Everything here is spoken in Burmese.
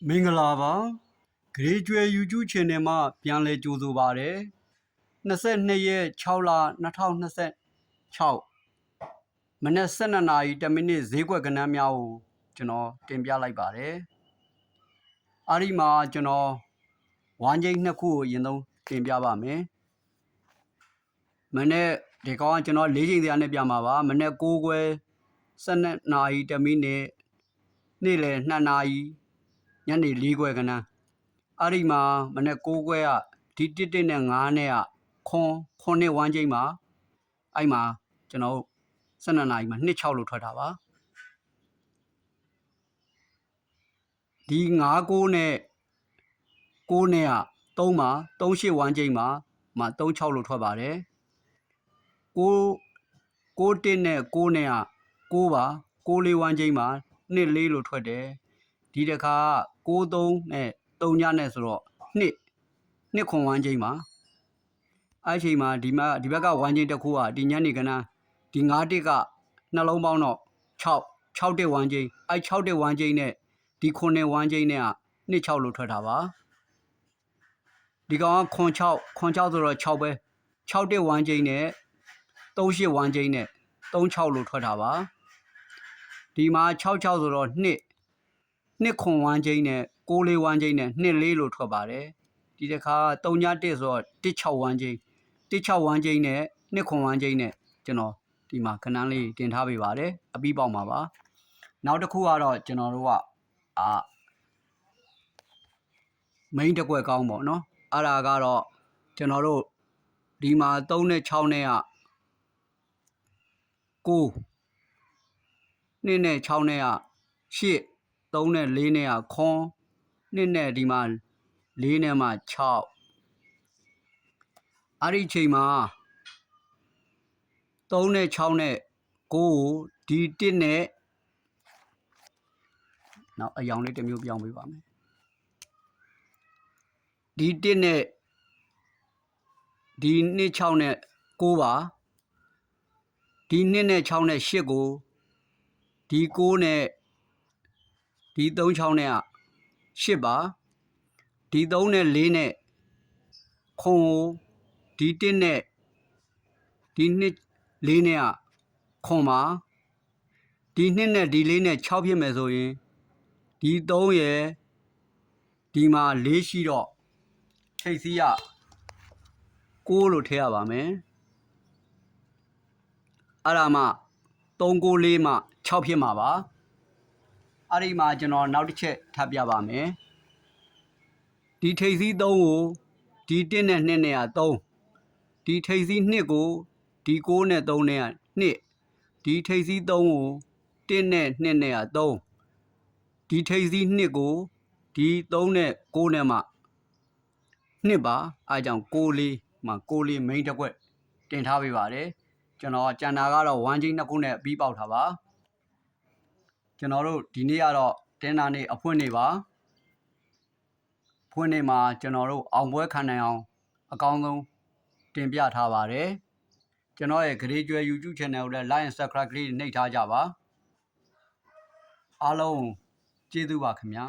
မင်္ဂလာပါဂရေကျွဲ YouTube Channel မှာပြန်လည်ကြိုဆိုပါရစေ22ရက်6လ2026မနက်12နာရီ10မိနစ်ဈေးကွက်ကဏ္ဍများကိုကျွန်တော်တင်ပြလိုက်ပါတယ်အဲ့ဒီမှာကျွန်တော်ဝမ်းကျိန်းနှစ်ခုကိုအရင်ဆုံးတင်ပြပါမယ်မနေ့ဒီကောင်ကကျွန်တော်၄ချိန်တရားနဲ့ပြမှာပါမနေ့9ခွဲ12နာရီ10မိနစ်နေ့လယ်2နာရီညနေ4ခွဲကဏ္ဍအဲ့ဒီမှာမနေ့9ခွဲကဒီ1နဲ့9နဲ့ကခွန်ဝမ်းကျိန်းမှာအဲ့မှာကျွန်တော်12နာရီမှာ26လို့ထွက်တာပါဒီ9နဲ့9နဲ့က3မှာ38ဝမ်းကျိန်းမှာ36လို့ထွက်ပါတယ်9နဲ့9နဲ့က9ပါ94ဝမ်းကျိန်းမှာ24လို့ထွက်တယ်ဒီတစ်ခါ93နဲ့3ညနဲ့ဆိုတော့2ခွန်ဝမ်းကျိန်းမှာအဲ့ချိန်မှာဒီဘက်ကဝမ်းကျိန်းတစ်ခုကဒီညနေကဏ္ဍဒီ9တစ်ကနှလုံးပေါင်းတော့6တစ်ဝမ်းကျိန်းအဲ့6တစ်ဝမ်းကျိန်းနဲ့ဒီ9ဝမ်းကျိန်းနဲ့က26လို့ထွက်တာပါဒီကောင်ကခွန်6ဆိုတော့6ပဲ6တစ်ဝမ်းကျိန်းနဲ့38ဝမ်းကျိန်းနဲ့36လို့ထွက်တာပါဒီမှာ66ဆိုတော့2ခွန်ဝမ်းကျိန်းနဲ့94ဝမ်းကျိန်းနဲ့24လို့ထွက်ပါတယ်ဒီတစ်ခါ3ည1ဆိုတော့16ဝမ်းကျိန်း16ဝမ်းကျိန်းနဲ့2ခွန်ဝမ်းကျိန်းနဲ့ကျွန်တော်ဒီမှာခဏလေးတင်ထားပေးပါတယ်အပြီးပေါက်မှာပါနောက်တစ်ခုကတော့ကျွန်တော်တို့ကမိန်းတစ်ကွက်ကောင်းပေါ့နော်အဲ့ဒါကတော့ကျွန်တော်တို့ဒီမှာ3နဲ့6နဲ့က9 2နဲ့6နဲ့က8 3နဲ့4နဲ့ကခွန်2နဲ့ဒီမှာ4နဲ့မှ6အဲ့ဒီချိန်မှာ3နဲ့6နဲ့9ကိုဒီ1နဲ့နောက်အယောင်လေးတစ်မျိုးပြောင်းပေးပါမယ်ဒီ1နဲ့ဒီ2 6နဲ့9ပါဒီ2နဲ့6နဲ့8ကိုဒီ9နဲ့ဒီ3 6နဲ့က8ပါဒီ3နဲ့4နဲ့ခွန်ကိုဒီ1နဲ့ဒီ2 4နဲ့ကခွန်ပါဒီ2နဲ့ဒီ4နဲ့6ဖြစ်မယ်ဆိုရင်ဒီ3ရယ်ဒီမှာ4ရှိတော့ထိပ်စီးက6လို့ထည့်ရပါမယ်အဲ့ဒါမှ394မှ6ဖြစ်မှာပါအဲ့ဒီမှာကျွန်တော်နောက်တစ်ချက်ထပ်ပြပါမယ်ဒီထိပ်စီး3ကိုဒီ1နဲ့2နဲ့က3ဒီထိပ်စီး2ကိုဒီ9နဲ့3နဲ့က2ဒီထိပ်စီး3ကို1နဲ့2နဲ့က3ဒီထိပ်စီး2ကိုဒီ3နဲ့9နဲ့မှ2ပါအားကြောင့်94မှာ94မိန်းတစ်ခွက်တင်ထားပေးပါတယ်ကျွန်တော်ကျန်တာကတော့ဝမ်းကျိန်း2ခုနဲ့ပြီးပေါက်တာပါကျွန်တော်တို့ဒီနေ့ကတော့တင်းနာနေ့အဖွင့်နေပါဖွင့်နေမှာကျွန်တော်တို့အောင်ပွဲခံနိုင်အောင်အကောင်းဆုံးတင်ပြထားပါတယ်ကျွန်တော်ရဲ့ဂရေကျွဲ YouTube Channel ကိုလည်း Like and Subscribe လေးနှိပ်ထားကြပါအားလုံးကျေးဇူးပါခင်ဗျာ